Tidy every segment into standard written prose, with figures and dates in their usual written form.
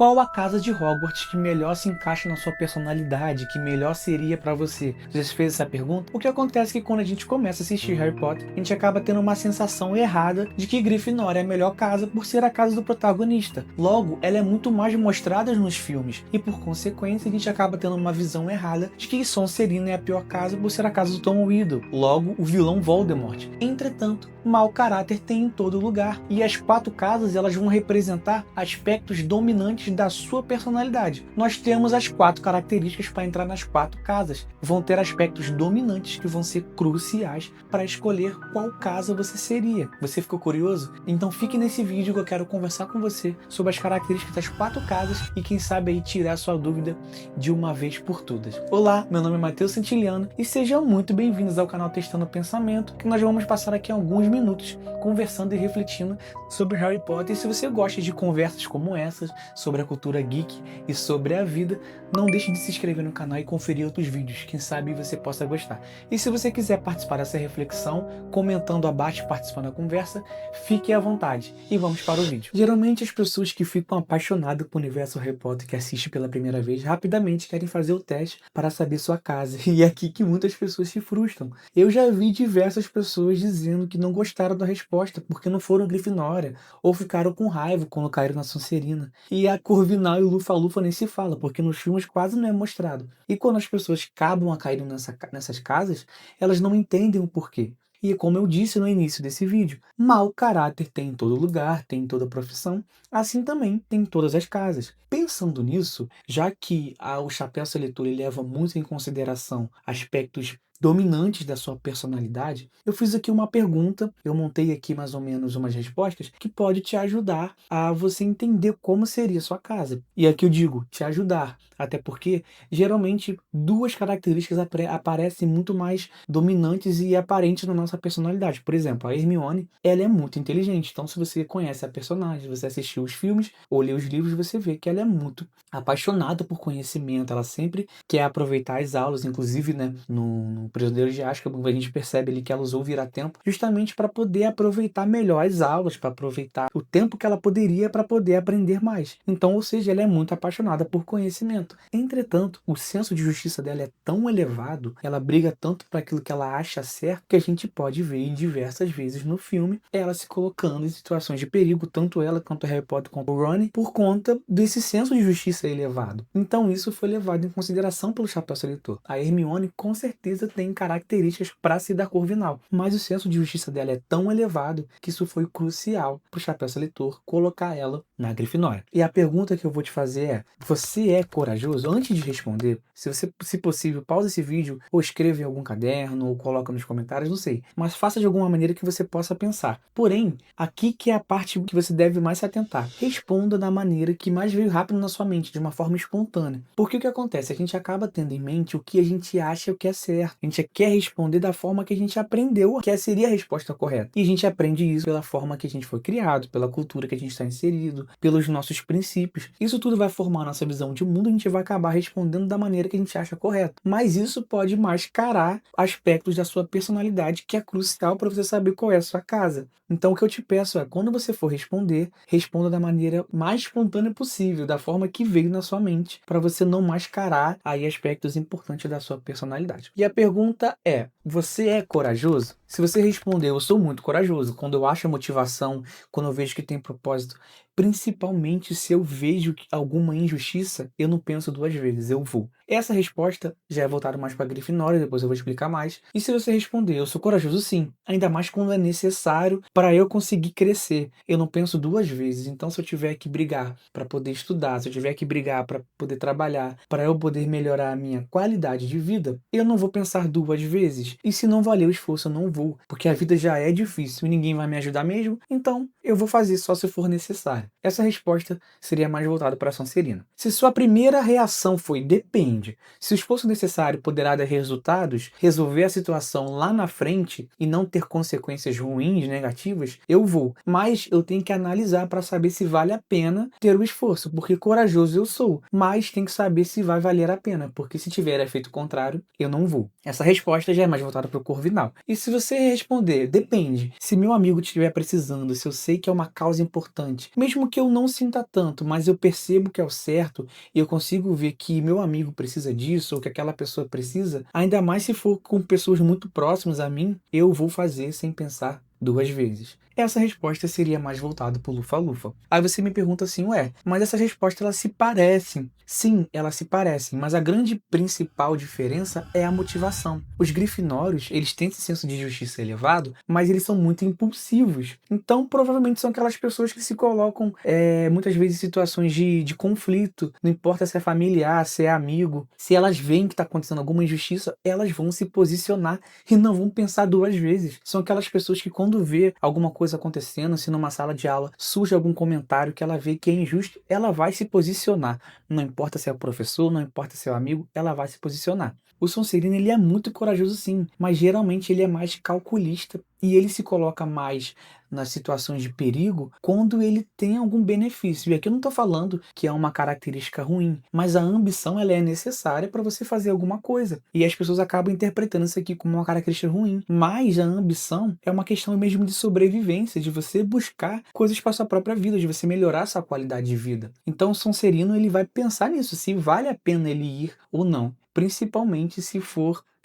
Qual a casa de Hogwarts que melhor se encaixa na sua personalidade, que melhor seria pra você? Você já se fez essa pergunta? O que acontece é que quando a gente começa a assistir Harry Potter, a gente acaba tendo uma sensação errada de que Grifinória é a melhor casa por ser a casa do protagonista. Logo, ela é muito mais mostrada nos filmes e, por consequência, a gente acaba tendo uma visão errada de que Sonserina é a pior casa por ser a casa do Tom Riddle, logo o vilão Voldemort. Entretanto, mau caráter tem em todo lugar, e as 4 casas elas vão representar aspectos dominantes da sua personalidade. Nós temos as 4 características para entrar nas 4 casas. Vão ter aspectos dominantes que vão ser cruciais para escolher qual casa você seria. Você ficou curioso? Então fique nesse vídeo que eu quero conversar com você sobre as características das 4 casas e quem sabe aí tirar sua dúvida de uma vez por todas. Olá, meu nome é Matheus Santiliano e sejam muito bem-vindos ao canal Testando Pensamento, que nós vamos passar aqui alguns minutos conversando e refletindo sobre Harry Potter. E se você gosta de conversas como essas, sobre a cultura geek e sobre a vida, não deixe de se inscrever no canal e conferir outros vídeos, quem sabe você possa gostar. E se você quiser participar dessa reflexão, comentando abaixo, participando da conversa, fique à vontade e vamos para o vídeo. Geralmente as pessoas que ficam apaixonadas pelo universo Harry Potter, que assistem pela primeira vez, rapidamente querem fazer o teste para saber sua casa, e é aqui que muitas pessoas se frustram. Eu já vi diversas pessoas dizendo que não gostaram da resposta porque não foram Grifinória, ou ficaram com raiva quando caíram na Sonserina. E a Corvinal e o Lufa-Lufa nem se fala, porque nos filmes quase não é mostrado. E quando as pessoas acabam a cair nessas casas, elas não entendem o porquê. E como eu disse no início desse vídeo, mau caráter tem em todo lugar, tem em toda profissão, assim também tem em todas as casas. Pensando nisso, já que o Chapéu Seletor ele leva muito em consideração aspectos dominantes da sua personalidade, eu fiz aqui uma pergunta, eu montei aqui mais ou menos umas respostas que pode te ajudar a você entender como seria a sua casa. E aqui eu digo, te ajudar, até porque geralmente 2 características aparecem muito mais dominantes e aparentes na nossa personalidade. Por exemplo, a Hermione, ela é muito inteligente, então se você conhece a personagem, você assistiu os filmes ou lê os livros, você vê que ela é muito apaixonada por conhecimento, ela sempre quer aproveitar as aulas, inclusive, né, no Prisioneiro de Azkaban, a gente percebe ali que ela usou o vira-tempo justamente para poder aproveitar melhor as aulas, para aproveitar o tempo que ela poderia para poder aprender mais. Então, ou seja, ela é muito apaixonada por conhecimento. Entretanto, o senso de justiça dela é tão elevado, ela briga tanto para aquilo que ela acha certo, que a gente pode ver em diversas vezes no filme ela se colocando em situações de perigo, tanto ela quanto Harry Potter quanto o Ron, por conta desse senso de justiça elevado. Então, isso foi levado em consideração pelo Chapéu Seletor. A Hermione, com certeza, tem características para se dar Corvinal, mas o senso de justiça dela é tão elevado que isso foi crucial para o Chapéu Seletor colocar ela na Grifinória. E a pergunta que eu vou te fazer é: você é corajoso? Antes de responder, se possível, pausa esse vídeo ou escreva em algum caderno ou coloca nos comentários, não sei, mas faça de alguma maneira que você possa pensar. Porém, aqui que é a parte que você deve mais se atentar. Responda da maneira que mais veio rápido na sua mente, de uma forma espontânea. Porque o que acontece? A gente acaba tendo em mente o que a gente acha que é certo. A gente quer responder da forma que a gente aprendeu que seria a resposta correta. E a gente aprende isso pela forma que a gente foi criado, pela cultura que a gente está inserido, pelos nossos princípios. Isso tudo vai formar a nossa visão de mundo e a gente vai acabar respondendo da maneira que a gente acha correta. Mas isso pode mascarar aspectos da sua personalidade que é crucial para você saber qual é a sua casa. Então o que eu te peço é, quando você for responder, responda da maneira mais espontânea possível, da forma que veio na sua mente, para você não mascarar aí aspectos importantes da sua personalidade. E a pergunta é: você é corajoso? Se você responder, eu sou muito corajoso, quando eu acho a motivação, quando eu vejo que tem propósito, principalmente se eu vejo alguma injustiça, eu não penso 2 vezes, eu vou. Essa resposta já é voltada mais para a Grifinória, depois eu vou explicar mais. E se você responder, eu sou corajoso sim, ainda mais quando é necessário para eu conseguir crescer, eu não penso 2 vezes. Então, se eu tiver que brigar para poder estudar, se eu tiver que brigar para poder trabalhar, para eu poder melhorar a minha qualidade de vida, eu não vou pensar 2 vezes. E se não valer o esforço, eu não vou, porque a vida já é difícil e ninguém vai me ajudar mesmo, então eu vou fazer só se for necessário. Essa resposta seria mais voltada para a Sonserina. Se sua primeira reação foi depende, se o esforço necessário poderá dar resultados, resolver a situação lá na frente e não ter consequências ruins, negativas, eu vou. Mas eu tenho que analisar para saber se vale a pena ter o esforço, porque corajoso eu sou, mas tem que saber se vai valer a pena, porque se tiver efeito contrário, eu não vou. Essa resposta já é mais voltada para o Corvinal. E se você responder, depende, se meu amigo estiver precisando, se eu sei sei que é uma causa importante. Mesmo que eu não sinta tanto, mas eu percebo que é o certo e eu consigo ver que meu amigo precisa disso ou que aquela pessoa precisa, ainda mais se for com pessoas muito próximas a mim, eu vou fazer sem pensar duas vezes. Essa resposta seria mais voltada para o Lufa-Lufa. Aí você me pergunta assim, ué, mas essas respostas elas se parecem. Sim, elas se parecem, mas a grande principal diferença é a motivação. Os grifinórios, eles têm esse senso de justiça elevado, mas eles são muito impulsivos. Então, provavelmente são aquelas pessoas que se colocam muitas vezes em situações de conflito, não importa se é familiar, se é amigo, se elas veem que está acontecendo alguma injustiça, elas vão se posicionar e não vão pensar duas vezes. São aquelas pessoas que quando vê alguma coisa acontecendo, se numa sala de aula surge algum comentário que ela vê que é injusto, ela vai se posicionar. Não importa se é o professor, não importa se é o amigo, ela vai se posicionar. O Sonserino ele é muito corajoso sim, mas geralmente ele é mais calculista e ele se coloca mais nas situações de perigo quando ele tem algum benefício. E aqui eu não estou falando que é uma característica ruim, mas a ambição ela é necessária para você fazer alguma coisa. E as pessoas acabam interpretando isso aqui como uma característica ruim. Mas a ambição é uma questão mesmo de sobrevivência, de você buscar coisas para sua própria vida, de você melhorar sua qualidade de vida. Então o Sonserino ele vai pensar nisso, se vale a pena ele ir ou não. Principalmente se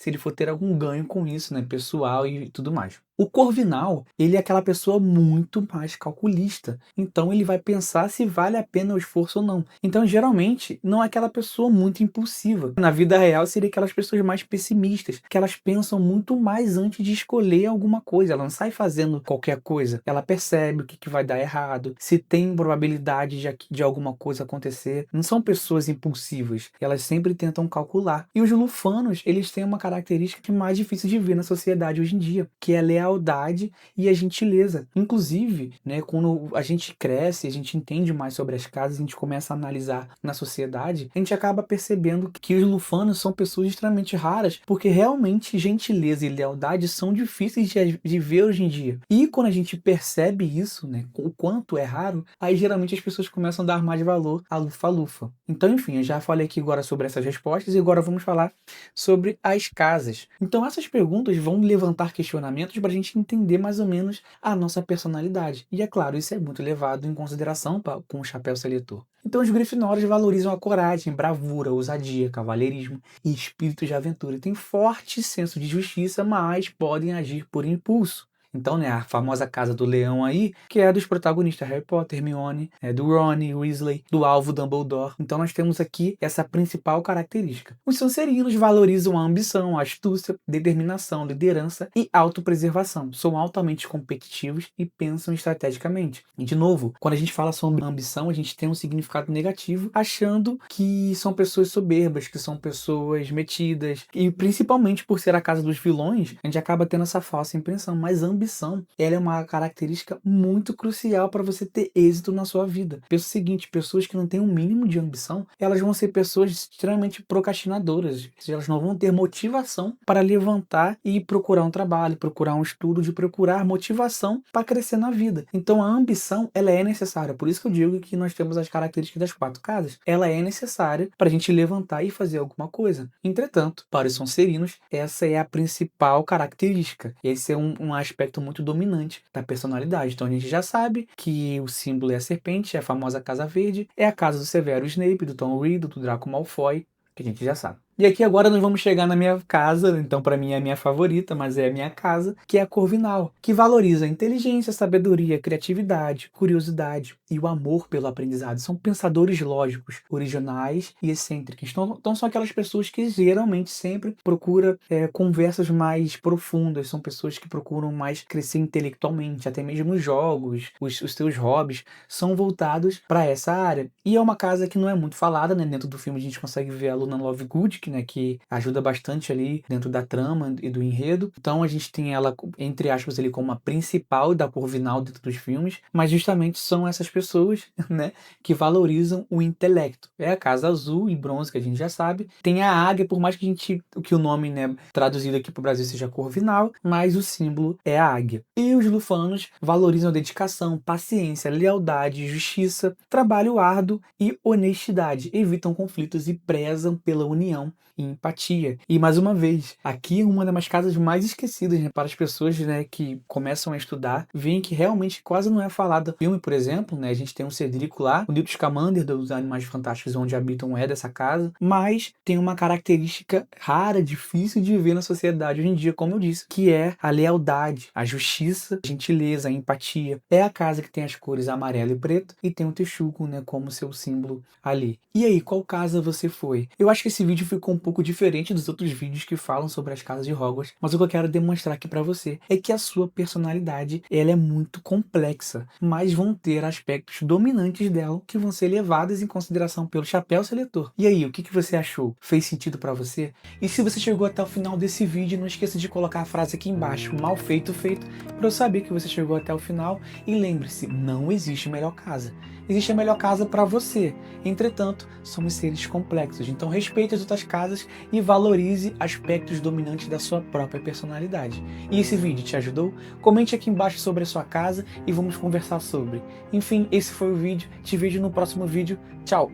ele for ter algum ganho com isso, né, pessoal e tudo mais. O Corvinal, ele é aquela pessoa muito mais calculista. Então ele vai pensar se vale a pena o esforço ou não. Então geralmente não é aquela pessoa muito impulsiva. Na vida real seria aquelas pessoas mais pessimistas, que elas pensam muito mais antes de escolher alguma coisa. Ela não sai fazendo qualquer coisa. Ela percebe o que vai dar errado, se tem probabilidade de alguma coisa acontecer. Não são pessoas impulsivas. Elas sempre tentam calcular. E os lufanos, eles têm uma característica que é mais difícil de ver na sociedade hoje em dia, que é a lealdade e a gentileza. Inclusive, né, quando a gente cresce, a gente entende mais sobre as casas, a gente começa a analisar na sociedade, a gente acaba percebendo que os lufanos são pessoas extremamente raras, porque realmente gentileza e lealdade são difíceis de ver hoje em dia. E quando a gente percebe isso, né, o quanto é raro, aí geralmente as pessoas começam a dar mais valor à lufa-lufa. Então, enfim, eu já falei aqui agora sobre essas respostas e agora vamos falar sobre as casas. Então, essas perguntas vão levantar questionamentos para a gente entender mais ou menos a nossa personalidade. E é claro, isso é muito levado em consideração com o chapéu seletor. Então os grifinórios valorizam a coragem, bravura, ousadia, cavalheirismo e espírito de aventura. Têm forte senso de justiça, mas podem agir por impulso. Então, né, a famosa Casa do Leão aí, que é dos protagonistas Harry Potter, Hermione, do Ron Weasley, do alvo Dumbledore. Então nós temos aqui essa principal característica. Os Sonserinos valorizam a ambição, a astúcia, determinação, liderança e autopreservação. São altamente competitivos e pensam estrategicamente. E de novo, quando a gente fala sobre ambição, a gente tem um significado negativo, achando que são pessoas soberbas, que são pessoas metidas. E principalmente por ser a casa dos vilões, a gente acaba tendo essa falsa impressão. Mas a ambição, ela é uma característica muito crucial para você ter êxito na sua vida. Pensa o seguinte, pessoas que não têm um mínimo de ambição, elas vão ser pessoas extremamente procrastinadoras. Elas não vão ter motivação para levantar e procurar um trabalho, procurar um estudo, de procurar motivação para crescer na vida. Então a ambição, ela é necessária. Por isso que eu digo que nós temos as características das 4 casas. Ela é necessária para a gente levantar e fazer alguma coisa. Entretanto, para os Sonserinos, essa é a principal característica. Esse é um aspecto muito dominante da personalidade. Então a gente já sabe que o símbolo é a serpente, é a famosa Casa Verde, é a casa do Severo Snape, do Tom Riddle, do Draco Malfoy, que a gente já sabe. E aqui agora nós vamos chegar na minha casa, então para mim é a minha favorita, mas é a minha casa, que é a Corvinal, que valoriza a inteligência, sabedoria, criatividade, curiosidade e o amor pelo aprendizado. São pensadores lógicos, originais e excêntricos. Então são aquelas pessoas que geralmente sempre procuram conversas mais profundas, são pessoas que procuram mais crescer intelectualmente, até mesmo os jogos, os seus hobbies são voltados para essa área. E é uma casa que não é muito falada, né? Dentro do filme a gente consegue ver a Luna Lovegood, né, que ajuda bastante ali dentro da trama e do enredo. Então a gente tem ela, entre aspas, ali como a principal da Corvinal dentro dos filmes, mas justamente são essas pessoas, né, que valorizam o intelecto. É a Casa Azul e Bronze, que a gente já sabe. Tem a águia, por mais que o nome, né, traduzido aqui para o Brasil seja Corvinal, mas o símbolo é a águia. E os lufanos valorizam a dedicação, paciência, lealdade, justiça, trabalho árduo e honestidade. Evitam conflitos e prezam pela união e empatia. E mais uma vez, aqui é uma das casas mais esquecidas, né, para as pessoas, né, que começam a estudar, veem que realmente quase não é falado. No filme, por exemplo, né, a gente tem um Cedrico lá, o Newt Scamander dos Animais Fantásticos Onde Habitam é dessa casa, mas tem uma característica rara, difícil de ver na sociedade hoje em dia, como eu disse, que é a lealdade, a justiça, a gentileza, a empatia. É a casa que tem as cores amarelo e preto e tem o texugo, né, como seu símbolo ali. E aí, qual casa você foi? Eu acho que esse vídeo ficou um pouco diferente dos outros vídeos que falam sobre as casas de Hogwarts, mas o que eu quero demonstrar aqui pra você é que a sua personalidade, ela é muito complexa, mas vão ter aspectos dominantes dela que vão ser levados em consideração pelo chapéu seletor. E aí, o que você achou? Fez sentido pra você? E se você chegou até o final desse vídeo, não esqueça de colocar a frase aqui embaixo, mal feito, feito, para eu saber que você chegou até o final. E lembre-se, não existe melhor casa. Existe a melhor casa para você. Entretanto, somos seres complexos. Então respeite as outras casas e valorize aspectos dominantes da sua própria personalidade. E esse vídeo te ajudou? Comente aqui embaixo sobre a sua casa e vamos conversar sobre. Enfim, esse foi o vídeo. Te vejo no próximo vídeo. Tchau!